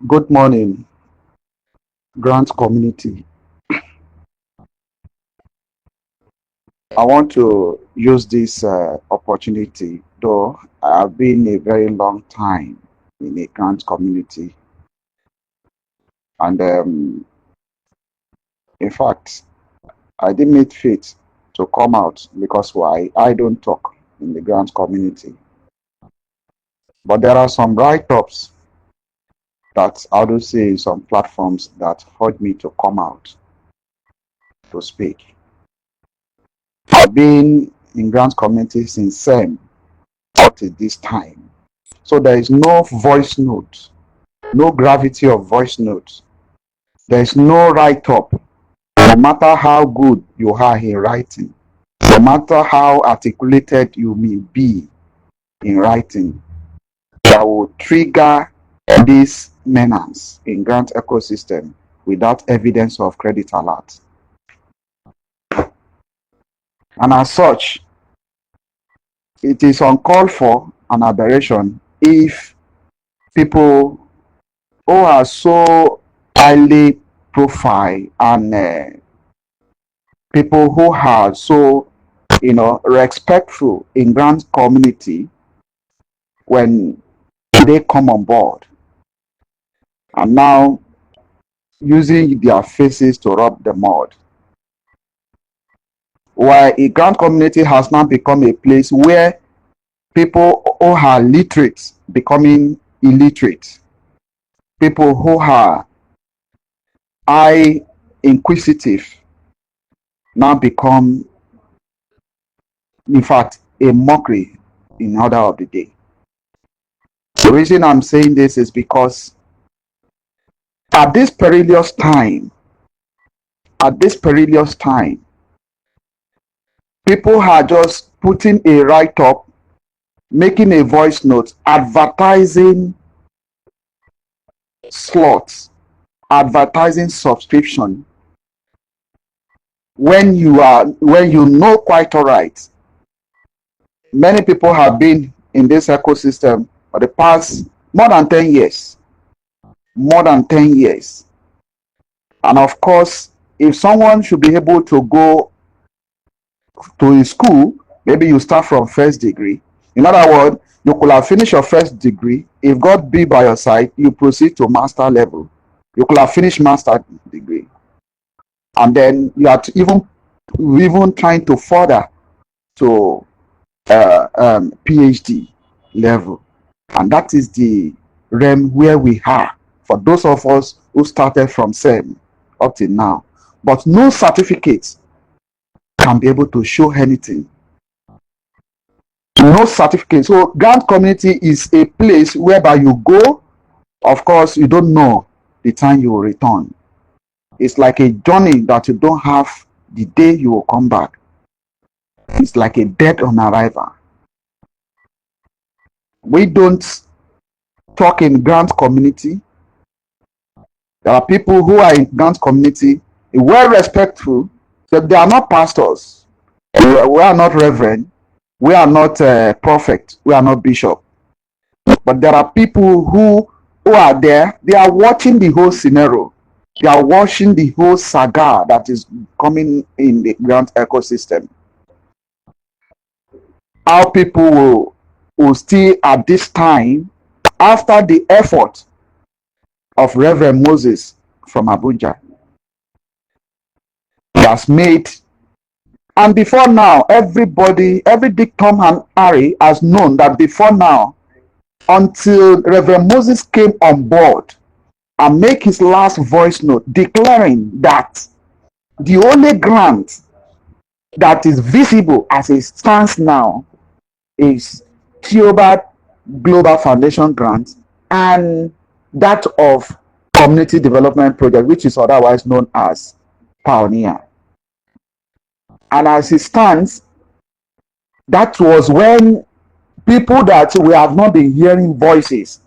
Good morning, Grant community. I want to use this opportunity, though I have been a very long time in a Grant community. And in fact, I didn't meet fit to come out because why? I don't talk in the Grant community. But there are some write-ups that I do say some platforms that urge me to come out to speak. I've been in Grant community since up to this time. So there is no voice note, no gravity of voice note. There is no write up, no matter how good you are in writing, no matter how articulated you may be in writing, that will trigger this menace in grant ecosystem without evidence of credit alert. And as such, it is uncalled for an aberration if people who are so highly profile and people who are so respectful in grant community when they come on board and now using their faces to rub the mud, while a grant community has now become a place where people who are literate becoming illiterate, people who are high inquisitive now become, in fact, a mockery in order of the day. The reason I'm saying this is because at this perilous time, people are just putting a write-up, making a voice note, advertising slots, advertising subscription, when you know quite all right. Many people have been in this ecosystem for the past more than 10 years. And of course, if someone should be able to go to a school, maybe you start from first degree. In other words, you could have finished your first degree. If God be by your side, you proceed to master level. You could have finished master degree. And then you are even trying to further to PhD level. And that is the realm where we are for those of us who started from SEM up till now. But no certificate can be able to show anything. No certificate. So grant community is a place whereby you go. Of course, you don't know the time you will return. It's like a journey that you don't have the day you will come back. It's like a dead on arrival. We don't talk in grant community. There are people who are in grant community, well respectful, but they are not pastors. We are not reverend. We are not prophet. We are not bishop. But there are people who are there. They are watching the whole scenario. They are watching the whole saga that is coming in the grant ecosystem. How people will still at this time, after the effort of Reverend Moses from Abuja, he has made, and before now, everybody, every Dick, Tom, and Harry has known that before now, until Reverend Moses came on board and make his last voice note declaring that the only grant that is visible as it stands now is Theobald Global Foundation grant and that of Community Development Project, which is otherwise known as Pioneer. And as it stands, that was when people that we have not been hearing voices,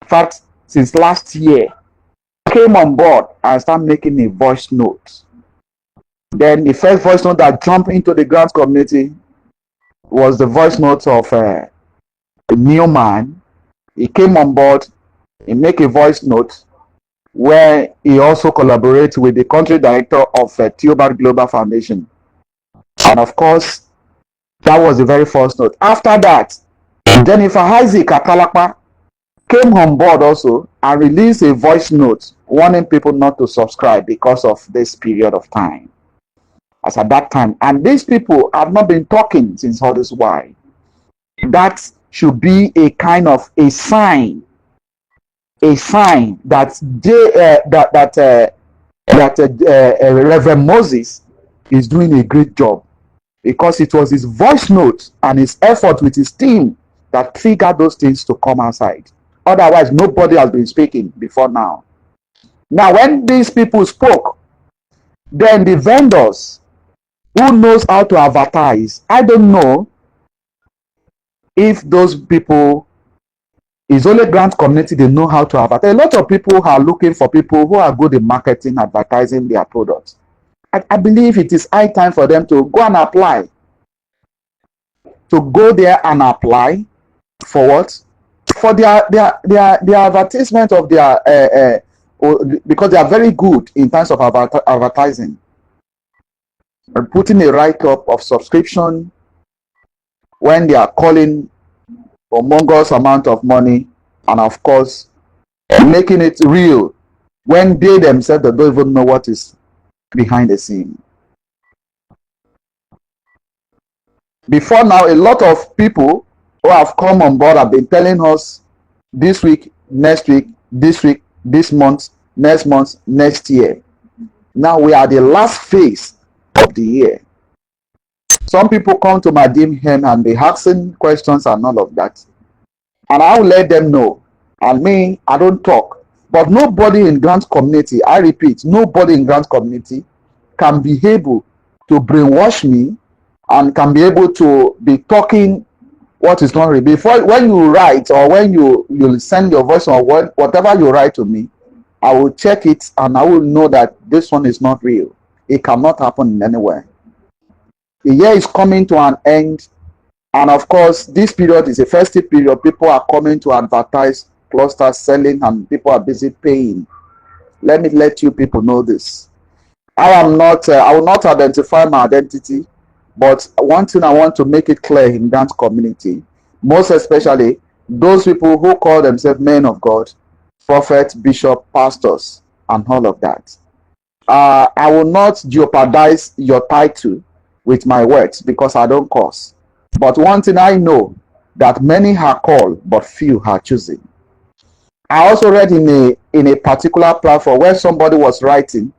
in fact, since last year, came on board and started making a voice note. Then the first voice note that jumped into the grant community was the voice note of a new man. He came on board He make a voice note where he also collaborates with the country director of Theobald Global Foundation. And of course, that was the very first note. After that, Jennifer Isaac Akalakpa came on board also and released a voice note warning people not to subscribe because of this period of time. As at that time, and these people have not been talking since all this while. That should be a kind of a sign that Reverend Moses is doing a great job, because it was his voice note and his effort with his team that triggered those things to come outside. Otherwise, nobody has been speaking before now. Now, when these people spoke, then the vendors who knows how to advertise, I don't know if those people is only grant community they know how to advertise. A lot of people are looking for people who are good in marketing, advertising their products. I believe it is high time for them to go and apply. To go there and apply for what? For their advertisement of their because they are very good in terms of advertising. And putting a write-up of subscription when they are calling humongous amount of money, and of course making it real when they themselves don't even know what is behind the scene. Before now, a lot of people who have come on board have been telling us this week, next week, this month, next year. Now we are the last phase of the year. Some people come to my DM and be asking questions and all of that. And I will let them know. And me, I don't talk. But nobody in Grant community, I repeat, nobody in Grant community can be able to brainwash me and can be able to be talking what is not real. Before, when you write or when you send your voice or whatever you write to me, I will check it and I will know that this one is not real. It cannot happen anywhere. The year is coming to an end, and of course, this period is a festive period. People are coming to advertise, clusters selling, and people are busy paying. Let me let you people know this. I will not identify my identity, but one thing I want to make it clear in that community, most especially those people who call themselves men of God, prophets, bishops, pastors, and all of that. I will not jeopardize your title with my words because I don't curse. But one thing I know, that many are called, but few are chosen. I also read in a particular platform where somebody was writing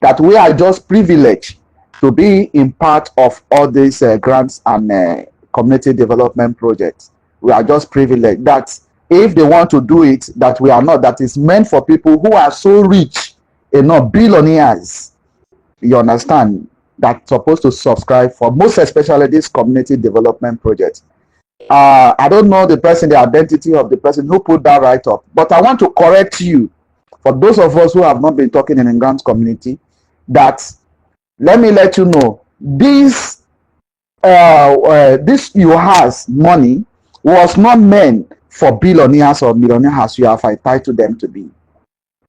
that we are just privileged to be in part of all these grants and community development projects. We are just privileged that if they want to do it, that we are not. That is meant for people who are so rich, not billionaires. You understand? That's supposed to subscribe for, most especially this community development project. I don't know the identity of the person who put that right up, but I want to correct you. For those of us who have not been talking in the grants community, that let me let you know, this you has money was not meant for billionaires or millionaires you have entitled them to be.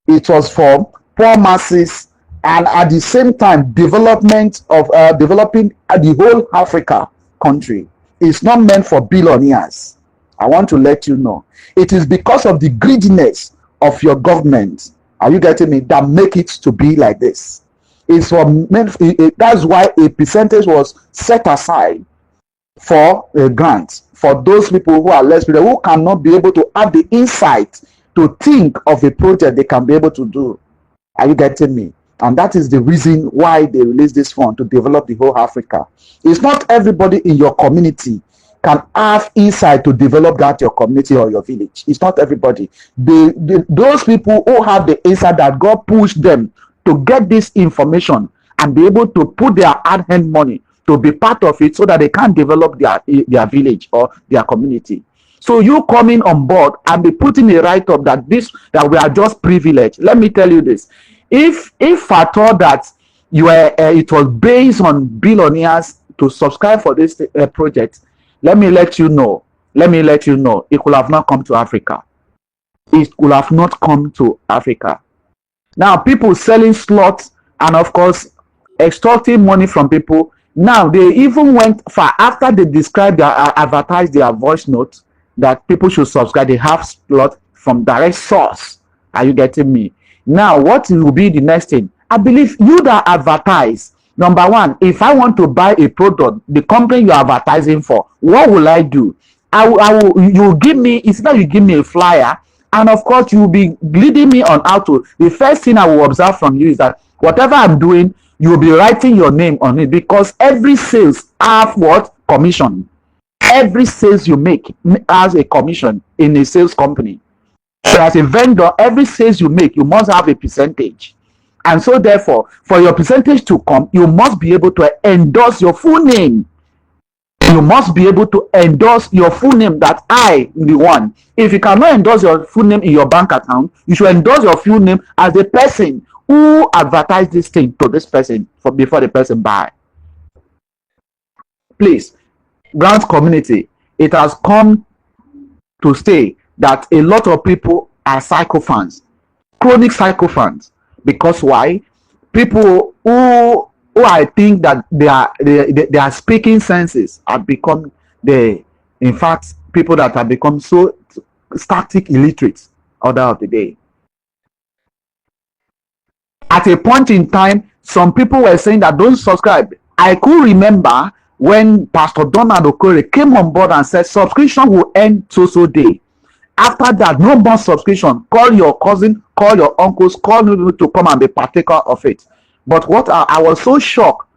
It was for poor masses, and at the same time development of developing the whole Africa country. It's not meant for billionaires. I want to let you know. It is because of the greediness of your government, are you getting me, that make it to be like this. It's for meant. That's why a percentage was set aside for a grant for those people who are less privileged, who cannot be able to have the insight to think of a project they can be able to do. Are you getting me? And that is the reason why they release this fund, to develop the whole Africa. It's not everybody in your community can have insight to develop that your community or your village. It's not everybody. Those people who have the insight that God pushed them to get this information and be able to put their hard-earned money to be part of it so that they can develop their village or their community. So you coming on board and be putting a write-up that we are just privileged. Let me tell you this. If I thought that it was based on billionaires to subscribe for this project, let me let you know, it could have not come to Africa. it would have not come to Africa. Now, people selling slots and, of course, extorting money from people. Now, they even went far after they described their advertised their voice notes that people should subscribe. They have slot from direct source. Are you getting me? Now, what will be the next thing? I believe you that advertise. Number one, if I want to buy a product, the company you're advertising for, what will I do? I will you give me, it's not you give me a flyer, and of course you will be leading me on how to. The first thing I will observe from you is that whatever I'm doing, you will be writing your name on it, because every sales have what? Commission. Every sales you make has a commission in a sales company. So as a vendor, every sales you make, you must have a percentage. And so therefore, for your percentage to come, you must be able to endorse your full name. You must be able to endorse your full name, that I am the one. If you cannot endorse your full name in your bank account, you should endorse your full name as the person who advertised this thing to this person for before the person buy. Please, grant community, it has come to stay that a lot of people are psychophans, chronic psychophans. Because why? People who I think that they are speaking senses have become the, in fact, people that have become so static illiterate order of the day. At a point in time, some people were saying that don't subscribe. I could remember when Pastor Donald Okore came on board and said subscription will end so day. After that, no more subscription. Call your cousin, call your uncles, call people to come and be partaker of it. But what I was so shocked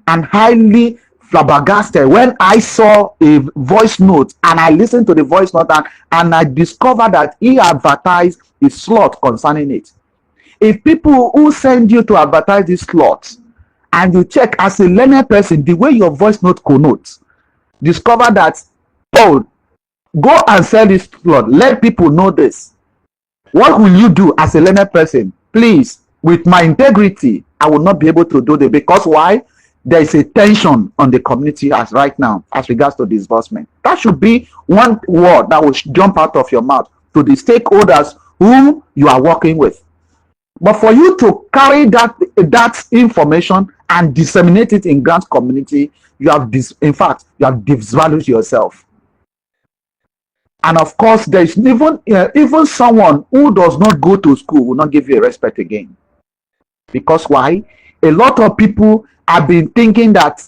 and highly flabbergasted when I saw a voice note, and I listened to the voice note, and I discovered that he advertised a slot concerning it. If people who send you to advertise this slot, and you check as a learned person, the way your voice note connotes, discover that, oh, go and sell this slot, let people know this. What will you do as a learned person? Please, with my integrity, I will not be able to do that. Because why? There is a tension on the community as right now as regards to disbursement. That should be one word that will jump out of your mouth to the stakeholders whom you are working with. But for you to carry that information and disseminate it in grant community, you have in fact, you have disvalued yourself. And of course, there is even someone who does not go to school will not give you a respect again. Because why? A lot of people have been thinking that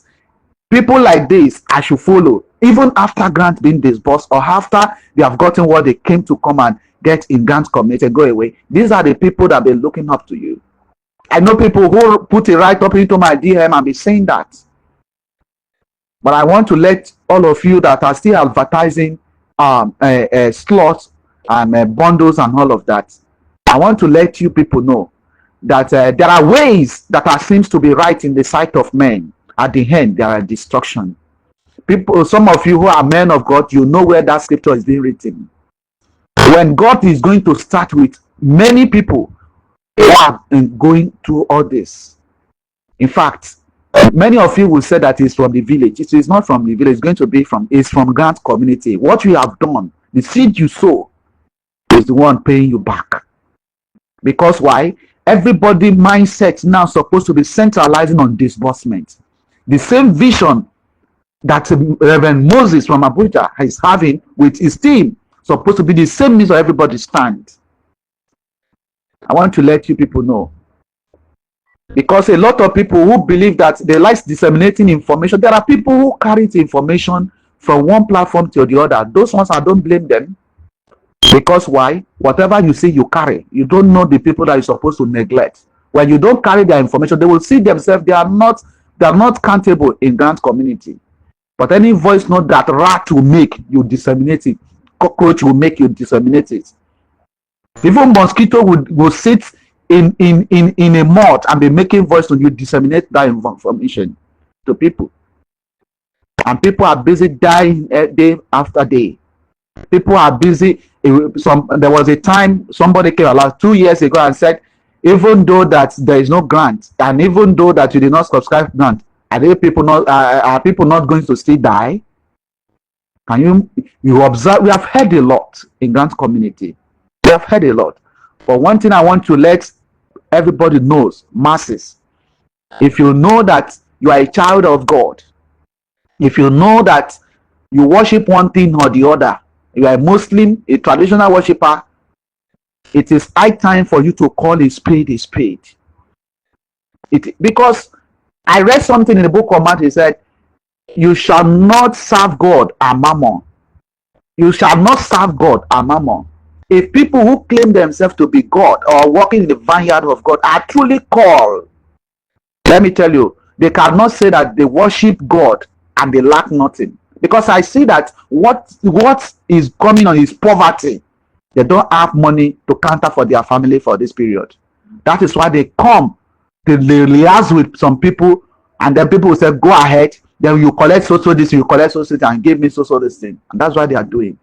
people like this I should follow, even after grant being disbursed or after they have gotten what they came to come and get in grant community, go away. These are the people that have been looking up to you. I know people who put it right up into my DM and be saying that. But I want to let all of you that are still advertising slots and bundles and all of that, I want to let you people know that there are ways that seems to be right in the sight of men. At the end, there are destruction. People, some of you who are men of God, you know where that scripture is being written. When God is going to start with many people who are going through all this. In fact, many of you will say that it's from the village. It is not from the village. It's going to be it's from grant community. What you have done, the seed you sow, is the one paying you back. Because why? Everybody mindset now supposed to be centralizing on disbursement. The same vision that Reverend Moses from Abuja is having with his team supposed to be the same needs of everybody stand. I want to let you people know. Because a lot of people who believe that they like disseminating information, there are people who carry the information from one platform to the other. Those ones, I don't blame them. Because why? Whatever you see, you carry. You don't know the people that you're supposed to neglect. When you don't carry their information, they will see themselves, they are not countable in grant community. But any voice note that rat will make, you disseminate it. Cockroach will make, you disseminate it. Even mosquito will sit in a moth and be making voice when you disseminate that information to people. And people are busy dying day after day. People are busy. There was a time somebody came along 2 years ago and said, even though that there is no grant, and even though that you did not subscribe grant, are people not going to still die? Can you observe? We have heard a lot in grant community. have heard a lot. But one thing I want to let everybody knows, masses, if you know that you are a child of God, if you know that you worship one thing or the other, you are a Muslim, a traditional worshiper, it is high time for you to call a spade a spade. Because I read something in the book of Matthew. It said, you shall not serve God and mammon. You shall not serve God and mammon. If people who claim themselves to be God or walking in the vineyard of God are truly called, let me tell you, they cannot say that they worship God and they lack nothing. Because I see that what is coming on is poverty. They don't have money to counter for their family for this period. That is why they come. They liaise with some people, and then people will say, go ahead. Then you collect so this, you collect so this, and give me so this thing. And that's what they are doing.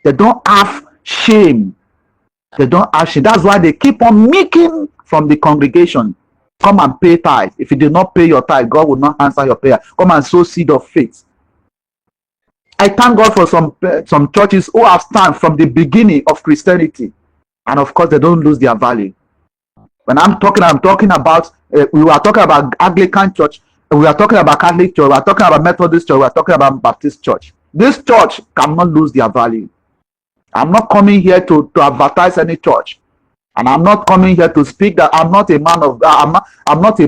They don't have shame. They don't have shame. That's why they keep on making from the congregation. Come and pay tithe. If you do not pay your tithe, God will not answer your prayer. Come and sow seed of faith. I thank God for some churches who have stand from the beginning of Christianity, and of course they don't lose their value. When I'm talking about we were talking about Anglican church, we are talking about Catholic church, we are talking about Methodist church, we are talking about Baptist church. This church cannot lose their value. I'm not coming here to advertise any church, and I'm not coming here to speak that I'm not a man of God. I'm not a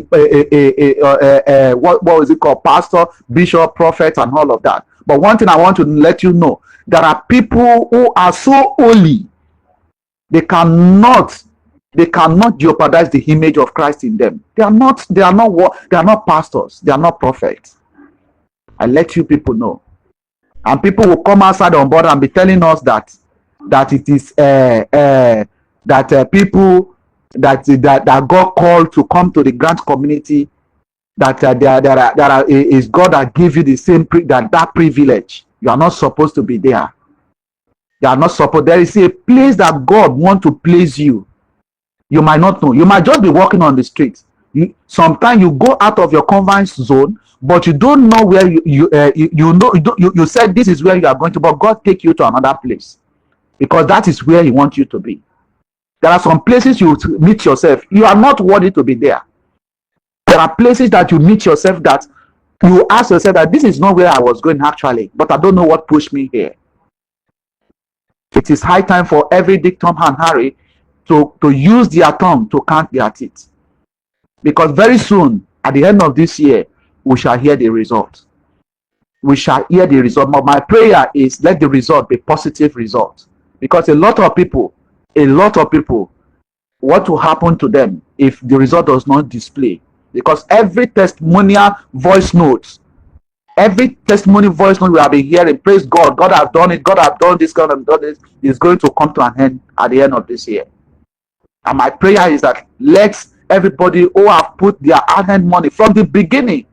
what is it called, pastor, bishop, prophet, and all of that. But one thing I want to let you know, there are people who are so holy, they cannot jeopardize the image of Christ in them. They are not pastors, they are not prophets. I let you people know. And people will come outside on board and be telling us that it is people that God called to come to the grant community, that is God that give you the same that privilege. You are not supposed to be there. You are not supposed. There is a place that God wants to place you. You might not know. You might just be walking on the streets. Sometimes you go out of your comfort zone, but you don't know where you said this is where you are going to, but God take you to another place because that is where He wants you to be. There are some places you meet yourself. You are not worthy to be there. There are places that you meet yourself that you ask yourself that this is not where I was going actually, but I don't know what pushed me here. It is high time for every Dick, Tom, and Harry to use their tongue to count their teeth. Because very soon, at the end of this year, we shall hear the result. We shall hear the result. But my prayer is let the result be positive result. Because a lot of people, what will happen to them if the result does not display? Because every testimonial voice notes, every testimony voice note we have been hearing, praise God, God has done it, God has done this, God has done this, is going to come to an end at the end of this year. And my prayer is that let everybody who have put their hard-earned money from the beginning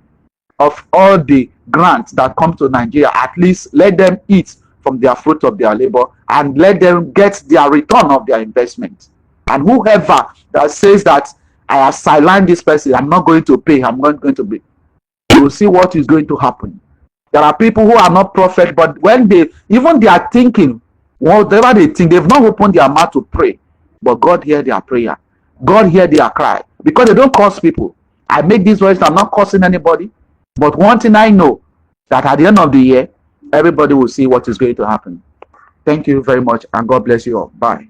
of all the grants that come to Nigeria, at least let them eat from their fruit of their labor and let them get their return of their investment. And whoever that says that I have sidelined this person, I'm not going to pay, I'm not going to pay, you will see what is going to happen. There are people who are not prophets, but when they are thinking, whatever they think, they've not opened their mouth to pray. But God hear their prayer. God hear their cry. Because they don't curse people. I make this voice, I'm not cursing anybody. But one thing I know, that at the end of the year, everybody will see what is going to happen. Thank you very much, and God bless you all. Bye.